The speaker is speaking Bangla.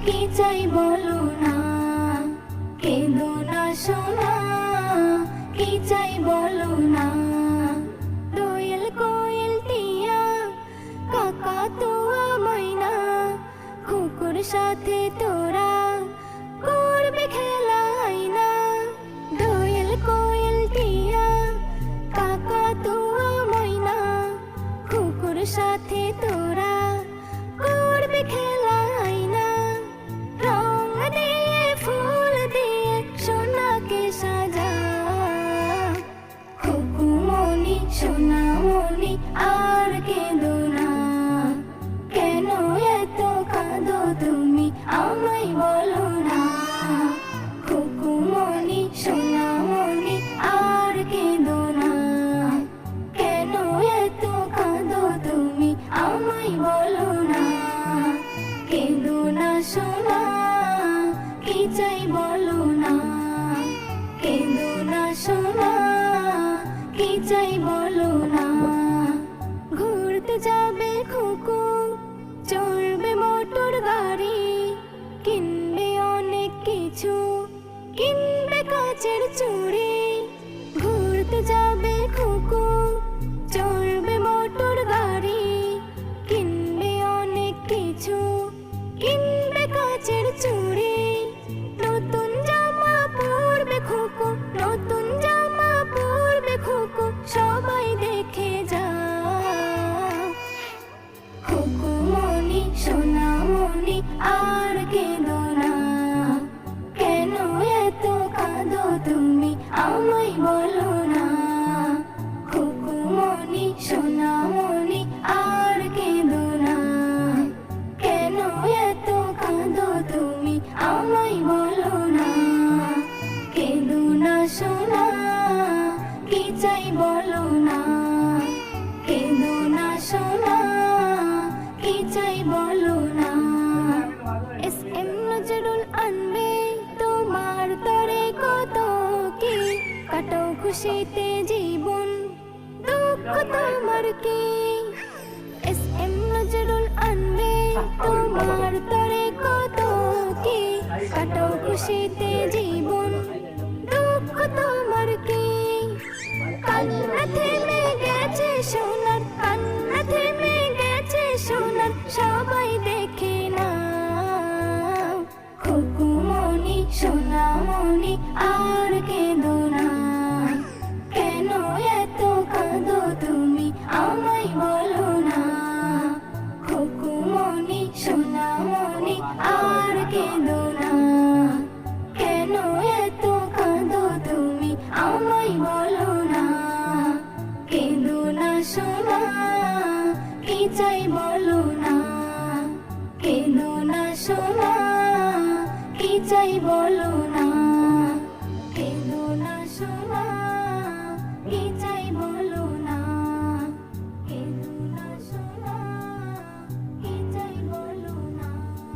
কি চাই বলো না, কেঁদো না সোনা, কি চাই বলো না। দোয়েল কোয়েল টিয়া কাকাতুয়া ময়না, কুকুর সাথে তোরা করবে খেলা আয়না। দোয়েল কোয়েল টিয়া কাকাতুয়া ময়না, কুকুর সাথে তোরা করবে খেলা আয়না। রং দিয়ে ফুল দিয়ে সোনাকে সাজা, খুকুমনি সোনামনি আর কেঁদো না। কেন এত কাঁদো তুমি আমায় বলো না। খুকুমনি সোনামনি আর কেঁদো না। কেন এত কাঁদো তুমি আমায় বলো না। কেঁদো না সোনা, কি চাই বলো না। কেঁদো না সোনা, কি চাই বলো না। ঘুরতে যাবে খুকু, চড়বে মোটর গাড়ি, কিনবে অনেক কিছু, কিনবে কাচের চুড়ি। ঘুরতে যাবে খুকু, চড়বে মোটর গাড়ি, কিনবে অনেক কিছু, কিনবে কাচের চুড়ি। নতুন জামা পরবে খুকু, নতুন জামা পরবে খুকু, সবাই দেখে যা। খুকুমনি সোনামনি আর কেঁদো না। কেন এত কাঁদো তুমি আমায় বলো না। খুকুমনি সোনামনি আর কেঁদো না। কেন এত কাঁদো তুমি আমায় বলো না। কেঁদো না সোনা, কি চাই বলো না। কেঁদো না সোনা, কি চাই বলো না। এস.এম. নজরুল আনবে তোমার তরে কত কি, কাটো খুশিতে জীবন, দুঃখ তোমার কি। এস.এম. নজরুল আনবে তোমার তরে কত কি, কাটো খুশিতে জীবন, দুঃখ তোমার কি। কান্না থেমে গেছে সোনার, কান্না থেমে গেছে সোনার, সবাই দেখে না। খুকুমনি সোনামনি আর কেঁদো না। কেন এত কাঁদো তুমি আমায় বলো না। খুকুমনি সোনামনি আর কেঁদো না। কেন এত কাঁদো তুমি আমায় বলো না। কেঁদো না সোনা, কি চাই বলো না। কেঁদো না সোনা, কি চাই বলো না।